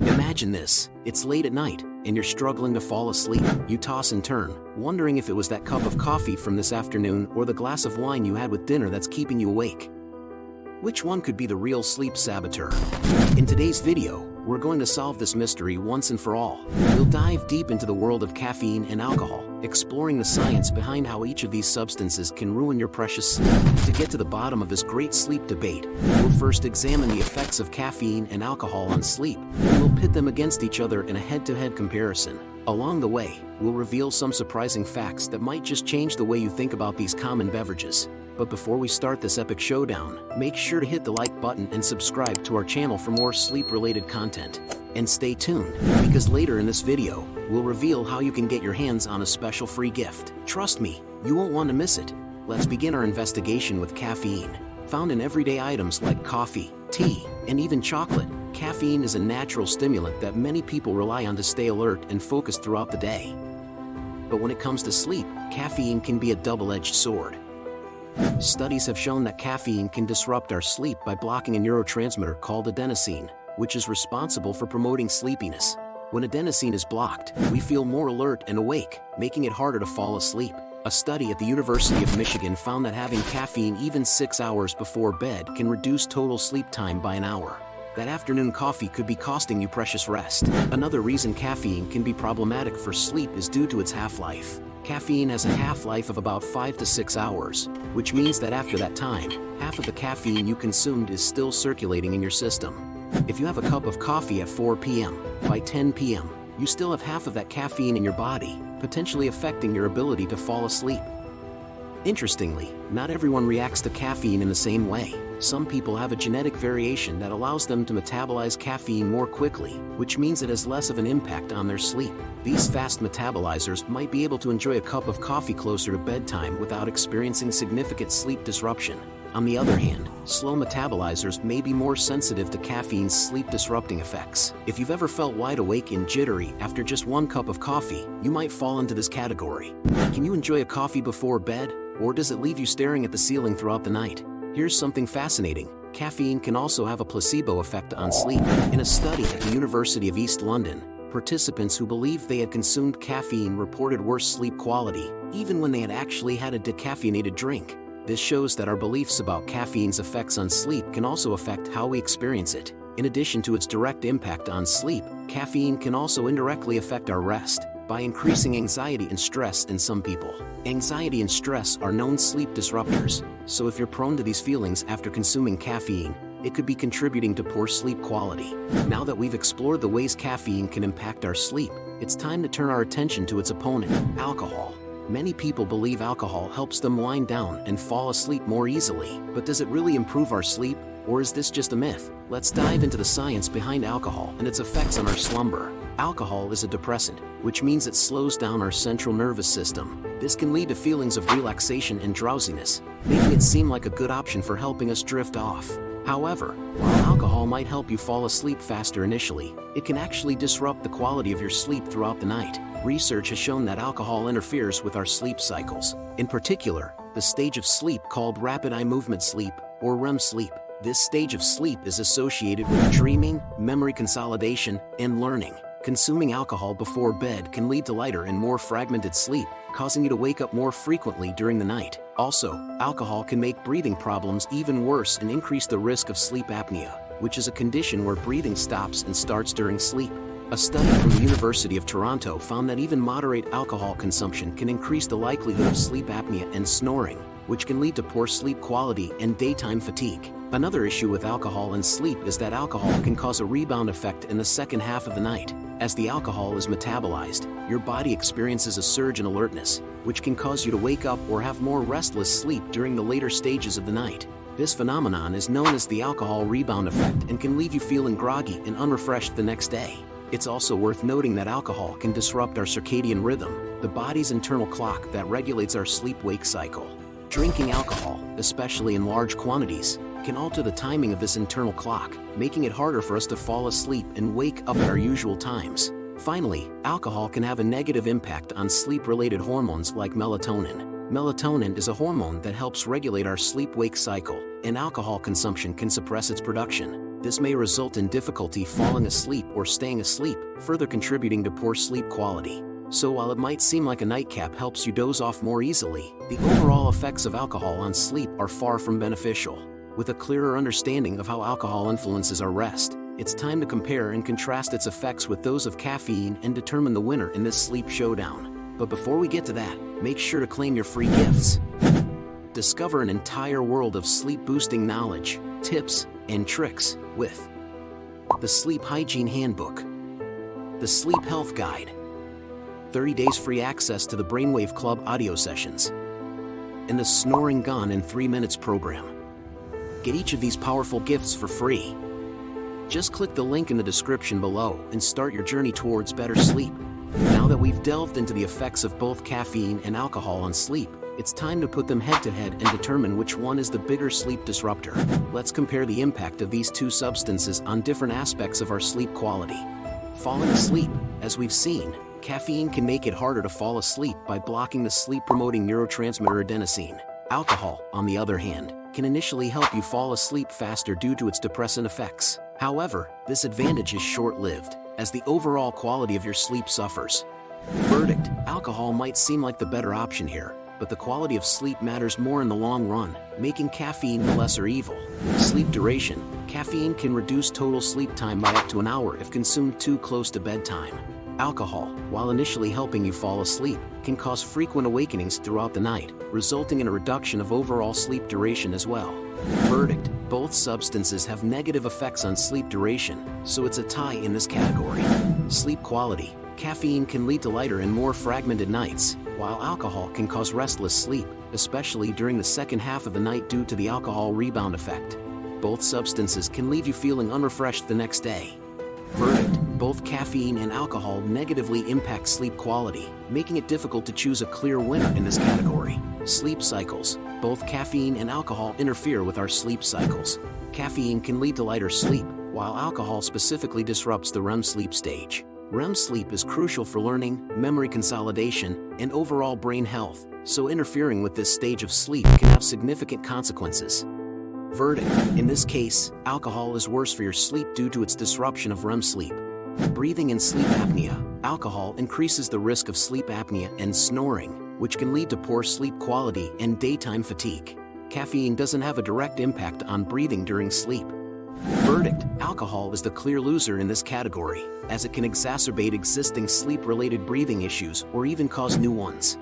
Imagine this, it's late at night, and you're struggling to fall asleep. You toss and turn, wondering if it was that cup of coffee from this afternoon or the glass of wine you had with dinner that's keeping you awake. Which one could be the real sleep saboteur? In today's video, we're going to solve this mystery once and for all. We'll dive deep into the world of caffeine and alcohol, exploring the science behind how each of these substances can ruin your precious sleep. To get to the bottom of this great sleep debate, we'll first examine the effects of caffeine and alcohol on sleep, and we'll pit them against each other in a head-to-head comparison. Along the way, we'll reveal some surprising facts that might just change the way you think about these common beverages. But before we start this epic showdown, make sure to hit the like button and subscribe to our channel for more sleep-related content. And stay tuned, because later in this video, we'll reveal how you can get your hands on a special free gift. Trust me, you won't want to miss it. Let's begin our investigation with caffeine. Found in everyday items like coffee, tea, and even chocolate, caffeine is a natural stimulant that many people rely on to stay alert and focused throughout the day. But when it comes to sleep, caffeine can be a double-edged sword. Studies have shown that caffeine can disrupt our sleep by blocking a neurotransmitter called adenosine, which is responsible for promoting sleepiness. When adenosine is blocked, we feel more alert and awake, making it harder to fall asleep. A study at the University of Michigan found that having caffeine even 6 hours before bed can reduce total sleep time by an hour. That afternoon coffee could be costing you precious rest. Another reason caffeine can be problematic for sleep is due to its half-life. Caffeine has a half-life of about 5 to 6 hours, which means that after that time, half of the caffeine you consumed is still circulating in your system. If you have a cup of coffee at 4 p.m., by 10 p.m., you still have half of that caffeine in your body, potentially affecting your ability to fall asleep. Interestingly, not everyone reacts to caffeine in the same way. Some people have a genetic variation that allows them to metabolize caffeine more quickly, which means it has less of an impact on their sleep. These fast metabolizers might be able to enjoy a cup of coffee closer to bedtime without experiencing significant sleep disruption. On the other hand, slow metabolizers may be more sensitive to caffeine's sleep-disrupting effects. If you've ever felt wide awake and jittery after just one cup of coffee, you might fall into this category. Can you enjoy a coffee before bed, or does it leave you staring at the ceiling throughout the night? Here's something fascinating. Caffeine can also have a placebo effect on sleep. In a study at the University of East London, participants who believed they had consumed caffeine reported worse sleep quality, even when they had actually had a decaffeinated drink. This shows that our beliefs about caffeine's effects on sleep can also affect how we experience it. In addition to its direct impact on sleep, caffeine can also indirectly affect our rest by increasing anxiety and stress in some people. Anxiety and stress are known sleep disruptors, so if you're prone to these feelings after consuming caffeine, it could be contributing to poor sleep quality. Now that we've explored the ways caffeine can impact our sleep, it's time to turn our attention to its opponent, alcohol. Many people believe alcohol helps them wind down and fall asleep more easily. But does it really improve our sleep, or is this just a myth? Let's dive into the science behind alcohol and its effects on our slumber. Alcohol is a depressant, which means it slows down our central nervous system. This can lead to feelings of relaxation and drowsiness, making it seem like a good option for helping us drift off. However, while alcohol might help you fall asleep faster initially, it can actually disrupt the quality of your sleep throughout the night. Research has shown that alcohol interferes with our sleep cycles. In particular, the stage of sleep called rapid eye movement sleep, or REM sleep. This stage of sleep is associated with dreaming, memory consolidation, and learning. Consuming alcohol before bed can lead to lighter and more fragmented sleep, causing you to wake up more frequently during the night. Also, alcohol can make breathing problems even worse and increase the risk of sleep apnea, which is a condition where breathing stops and starts during sleep. A study from the University of Toronto found that even moderate alcohol consumption can increase the likelihood of sleep apnea and snoring, which can lead to poor sleep quality and daytime fatigue. Another issue with alcohol and sleep is that alcohol can cause a rebound effect in the second half of the night. As the alcohol is metabolized, your body experiences a surge in alertness, which can cause you to wake up or have more restless sleep during the later stages of the night. This phenomenon is known as the alcohol rebound effect and can leave you feeling groggy and unrefreshed the next day. It's also worth noting that alcohol can disrupt our circadian rhythm, the body's internal clock that regulates our sleep-wake cycle. Drinking alcohol, especially in large quantities, can alter the timing of this internal clock, making it harder for us to fall asleep and wake up at our usual times. Finally, alcohol can have a negative impact on sleep-related hormones like melatonin. Melatonin is a hormone that helps regulate our sleep-wake cycle, and alcohol consumption can suppress its production. This may result in difficulty falling asleep or staying asleep, further contributing to poor sleep quality. So while it might seem like a nightcap helps you doze off more easily, the overall effects of alcohol on sleep are far from beneficial. With a clearer understanding of how alcohol influences our rest, it's time to compare and contrast its effects with those of caffeine and determine the winner in this sleep showdown. But before we get to that, make sure to claim your free gifts. Discover an entire world of sleep-boosting knowledge, tips, and tricks with the Sleep Hygiene Handbook, the Sleep Health Guide, 30 days free access to the Brainwave Club audio sessions, and the Snoring Gone in 3 Minutes program. Get each of these powerful gifts for free. Just click the link in the description below and start your journey towards better sleep. Now that we've delved into the effects of both caffeine and alcohol on sleep, it's time to put them head to head and determine which one is the bigger sleep disruptor. Let's compare the impact of these two substances on different aspects of our sleep quality. Falling asleep. As we've seen, caffeine can make it harder to fall asleep by blocking the sleep-promoting neurotransmitter adenosine. Alcohol, on the other hand, can initially help you fall asleep faster due to its depressant effects. However, this advantage is short-lived, as the overall quality of your sleep suffers. Verdict: alcohol might seem like the better option here, but the quality of sleep matters more in the long run, making caffeine the lesser evil. Sleep duration: caffeine can reduce total sleep time by up to an hour if consumed too close to bedtime. Alcohol, while initially helping you fall asleep, can cause frequent awakenings throughout the night, resulting in a reduction of overall sleep duration as well. Verdict: both substances have negative effects on sleep duration, so it's a tie in this category. Sleep quality: caffeine can lead to lighter and more fragmented nights, while alcohol can cause restless sleep, especially during the second half of the night due to the alcohol rebound effect. Both substances can leave you feeling unrefreshed the next day. Verdict: both caffeine and alcohol negatively impact sleep quality, making it difficult to choose a clear winner in this category. Sleep cycles: both caffeine and alcohol interfere with our sleep cycles. Caffeine can lead to lighter sleep, while alcohol specifically disrupts the REM sleep stage. REM sleep is crucial for learning, memory consolidation, and overall brain health, so interfering with this stage of sleep can have significant consequences. Verdict: in this case, alcohol is worse for your sleep due to its disruption of REM sleep. Breathing and sleep apnea: alcohol increases the risk of sleep apnea and snoring, which can lead to poor sleep quality and daytime fatigue. Caffeine doesn't have a direct impact on breathing during sleep. Verdict: alcohol is the clear loser in this category, as it can exacerbate existing sleep-related breathing issues or even cause new ones.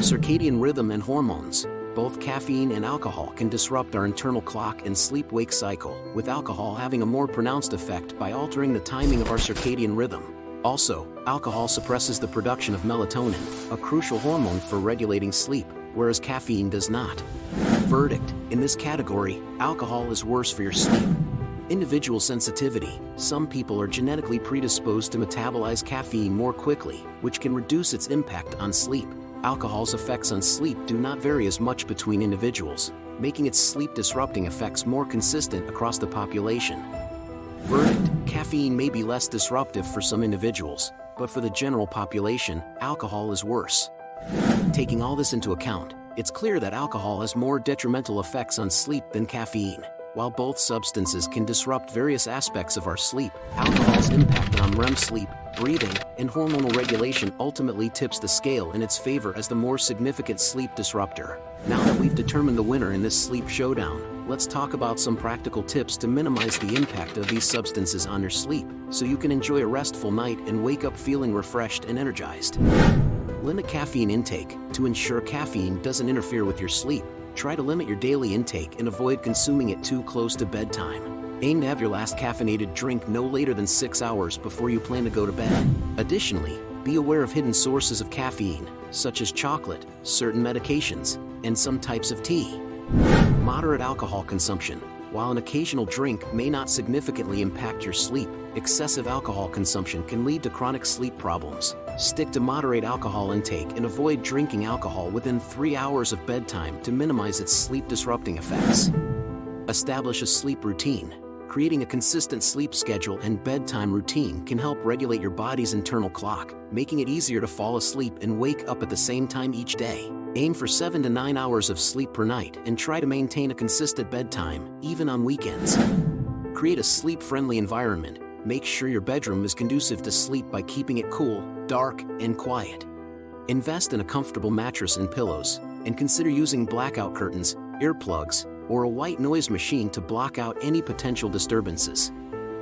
Circadian rhythm and hormones: both caffeine and alcohol can disrupt our internal clock and sleep-wake cycle, with alcohol having a more pronounced effect by altering the timing of our circadian rhythm. Also, alcohol suppresses the production of melatonin, a crucial hormone for regulating sleep, whereas caffeine does not. Verdict: in this category, alcohol is worse for your sleep. Individual sensitivity: some people are genetically predisposed to metabolize caffeine more quickly, which can reduce its impact on sleep. Alcohol's effects on sleep do not vary as much between individuals, making its sleep-disrupting effects more consistent across the population. Verdict: caffeine may be less disruptive for some individuals, but for the general population, alcohol is worse. Taking all this into account, it's clear that alcohol has more detrimental effects on sleep than caffeine. While both substances can disrupt various aspects of our sleep, alcohol's impact on REM sleep, breathing, and hormonal regulation ultimately tips the scale in its favor as the more significant sleep disruptor. Now that we've determined the winner in this sleep showdown, let's talk about some practical tips to minimize the impact of these substances on your sleep, so you can enjoy a restful night and wake up feeling refreshed and energized. Limit caffeine intake. To ensure caffeine doesn't interfere with your sleep, try to limit your daily intake and avoid consuming it too close to bedtime. Aim to have your last caffeinated drink no later than 6 hours before you plan to go to bed. Additionally, be aware of hidden sources of caffeine, such as chocolate, certain medications, and some types of tea. Moderate alcohol consumption. While an occasional drink may not significantly impact your sleep, excessive alcohol consumption can lead to chronic sleep problems. Stick to moderate alcohol intake and avoid drinking alcohol within 3 hours of bedtime to minimize its sleep-disrupting effects. Establish a sleep routine. Creating a consistent sleep schedule and bedtime routine can help regulate your body's internal clock, making it easier to fall asleep and wake up at the same time each day. Aim for 7 to 9 hours of sleep per night and try to maintain a consistent bedtime, even on weekends. Create a sleep-friendly environment. Make sure your bedroom is conducive to sleep by keeping it cool, dark, and quiet. Invest in a comfortable mattress and pillows, and consider using blackout curtains, earplugs, or a white noise machine to block out any potential disturbances.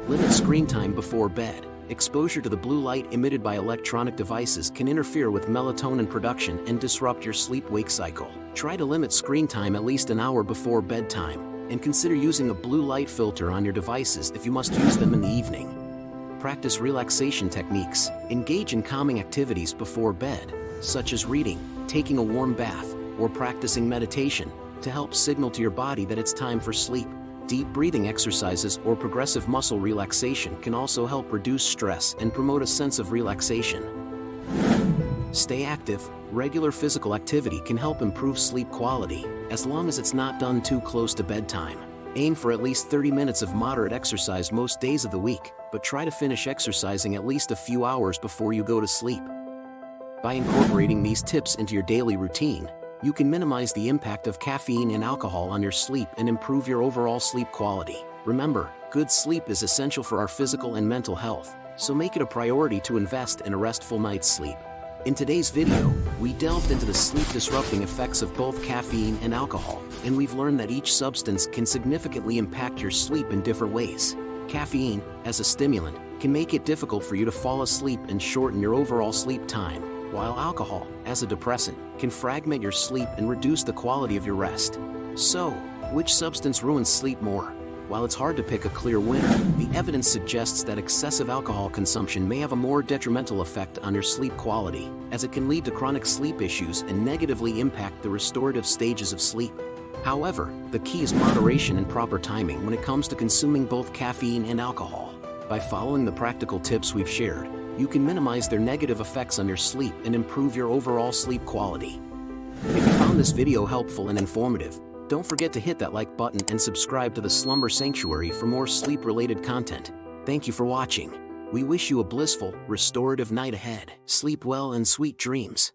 Limit screen time before bed. Exposure to the blue light emitted by electronic devices can interfere with melatonin production and disrupt your sleep-wake cycle. Try to limit screen time at least an hour before bedtime, and consider using a blue light filter on your devices if you must use them in the evening. Practice relaxation techniques. Engage in calming activities before bed, such as reading, taking a warm bath, or practicing meditation, to help signal to your body that it's time for sleep. Deep breathing exercises or progressive muscle relaxation can also help reduce stress and promote a sense of relaxation. Stay active. Regular physical activity can help improve sleep quality, as long as it's not done too close to bedtime. Aim for at least 30 minutes of moderate exercise most days of the week, but try to finish exercising at least a few hours before you go to sleep. By incorporating these tips into your daily routine, you can minimize the impact of caffeine and alcohol on your sleep and improve your overall sleep quality. Remember, good sleep is essential for our physical and mental health, so make it a priority to invest in a restful night's sleep. In today's video, we delved into the sleep-disrupting effects of both caffeine and alcohol, and we've learned that each substance can significantly impact your sleep in different ways. Caffeine, as a stimulant, can make it difficult for you to fall asleep and shorten your overall sleep time, while alcohol, as a depressant, can fragment your sleep and reduce the quality of your rest. So, which substance ruins sleep more? While it's hard to pick a clear winner, the evidence suggests that excessive alcohol consumption may have a more detrimental effect on your sleep quality, as it can lead to chronic sleep issues and negatively impact the restorative stages of sleep. However, the key is moderation and proper timing when it comes to consuming both caffeine and alcohol. By following the practical tips we've shared, you can minimize their negative effects on your sleep and improve your overall sleep quality. If you found this video helpful and informative, don't forget to hit that like button and subscribe to the Slumber Sanctuary for more sleep-related content. Thank you for watching. We wish you a blissful, restorative night ahead. Sleep well and sweet dreams.